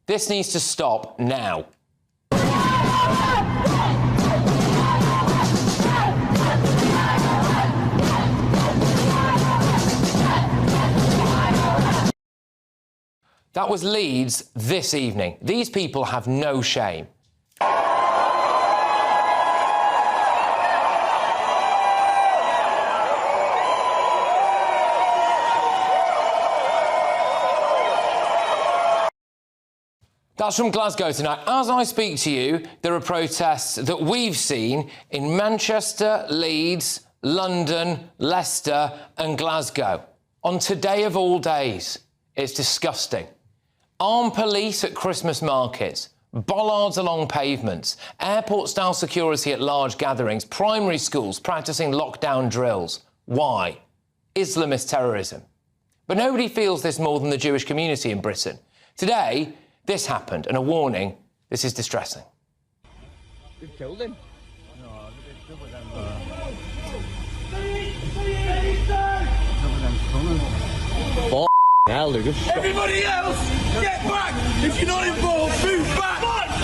This needs to stop now. That was Leeds this evening. These people have no shame. That's from Glasgow tonight. As I speak to you, there are protests that we've seen in Manchester, Leeds, London, Leicester and Glasgow. On today of all days, it's disgusting. Armed police at Christmas markets, bollards along pavements, airport-style security at large gatherings, primary schools practising lockdown drills. Why? Islamist terrorism. But nobody feels this more than the Jewish community in Britain. Today, this happened, and a warning, this is distressing. They've killed him. Hell, Lucas. Everybody else, get back! If you're not involved, move back!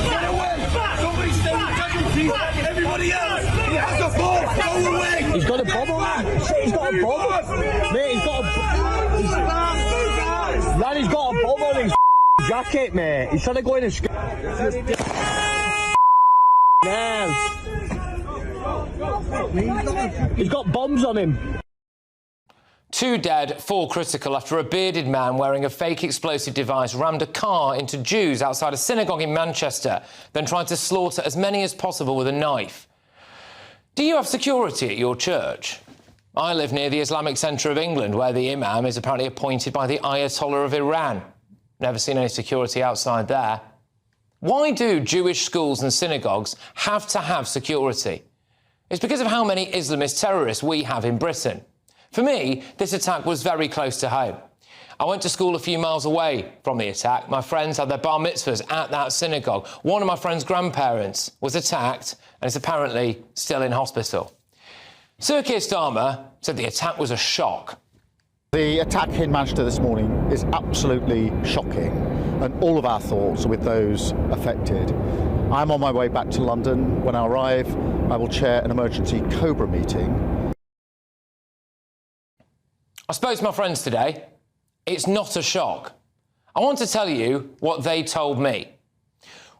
Get away! Somebody stay with casualties! Everybody else, he has a bomb! Go away! He's got a bomb on him! He's got a bomb! Mate, he's got a bomb! Man, he's got a bomb on his jacket, mate! He's trying to go in and now! He's got bombs on him! 2 dead, 4 critical after a bearded man wearing a fake explosive device rammed a car into Jews outside a synagogue in Manchester, then tried to slaughter as many as possible with a knife. Do you have security at your church? I live near the Islamic Centre of England, where the imam is apparently appointed by the Ayatollah of Iran. Never seen any security outside there. Why do Jewish schools and synagogues have to have security? It's because of how many Islamist terrorists we have in Britain. For me, this attack was very close to home. I went to school a few miles away from the attack. My friends had their bar mitzvahs at that synagogue. One of my friend's grandparents was attacked and is apparently still in hospital. Sir Keir Starmer said the attack was a shock. The attack in Manchester this morning is absolutely shocking, and all of our thoughts are with those affected. I'm on my way back to London. When I arrive, I will chair an emergency COBRA meeting. I spoke to my friends today. It's not a shock. I want to tell you what they told me.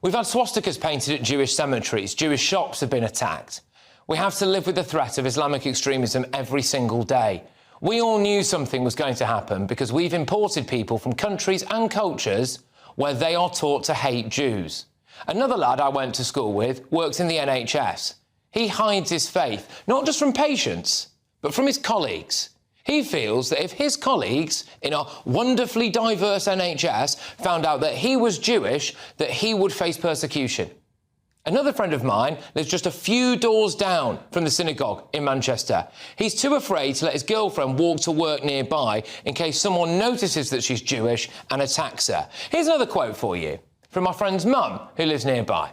We've had swastikas painted at Jewish cemeteries. Jewish shops have been attacked. We have to live with the threat of Islamic extremism every single day. We all knew something was going to happen because we've imported people from countries and cultures where they are taught to hate Jews. Another lad I went to school with works in the NHS. He hides his faith, not just from patients, but from his colleagues. He feels that if his colleagues in our wonderfully diverse NHS found out that he was Jewish, that he would face persecution. Another friend of mine lives just a few doors down from the synagogue in Manchester. He's too afraid to let his girlfriend walk to work nearby in case someone notices that she's Jewish and attacks her. Here's another quote for you from my friend's mum who lives nearby.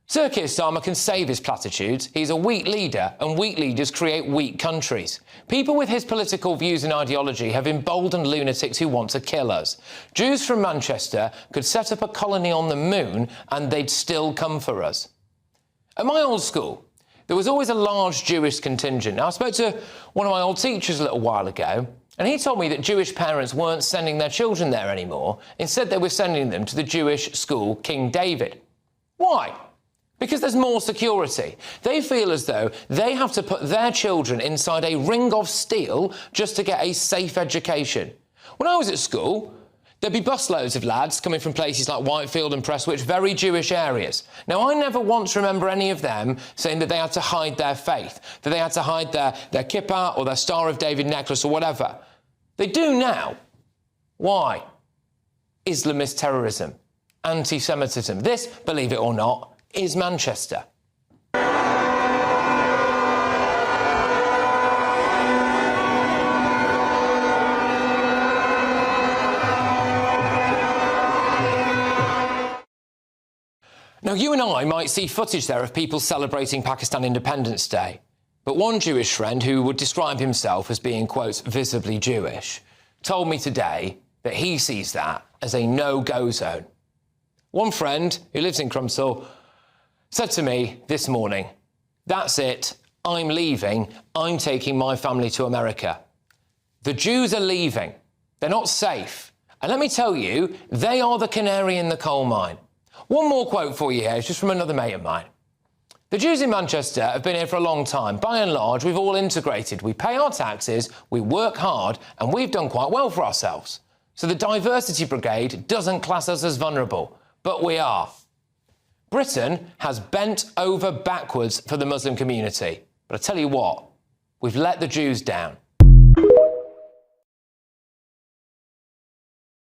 Sir Keir Starmer can save his platitudes. He's a weak leader, and weak leaders create weak countries. People with his political views and ideology have emboldened lunatics who want to kill us. Jews from Manchester could set up a colony on the moon and they'd still come for us. At my old school, there was always a large Jewish contingent. Now, I spoke to one of my old teachers a little while ago, and he told me that Jewish parents weren't sending their children there anymore. Instead, they were sending them to the Jewish school King David. Why? Because there's more security. They feel as though they have to put their children inside a ring of steel just to get a safe education. When I was at school, there'd be busloads of lads coming from places like Whitefield and Prestwich, very Jewish areas. Now, I never once remember any of them saying that they had to hide their faith, that they had to hide their kippah or their Star of David necklace or whatever. They do now. Why? Islamist terrorism, anti-Semitism. This, believe it or not, is Manchester. Now, you and I might see footage there of people celebrating Pakistan Independence Day, but one Jewish friend who would describe himself as being, quote, visibly Jewish, told me today that he sees that as a no-go zone. One friend who lives in Crumpsall said to me this morning, "That's it, I'm leaving, I'm taking my family to America." The Jews are leaving. They're not safe. And let me tell you, they are the canary in the coal mine. One more quote for you here, it's just from another mate of mine. The Jews in Manchester have been here for a long time. By and large, we've all integrated. We pay our taxes, we work hard, and we've done quite well for ourselves. So the Diversity Brigade doesn't class us as vulnerable, but we are. Britain has bent over backwards for the Muslim community. But I tell you what, we've let the Jews down.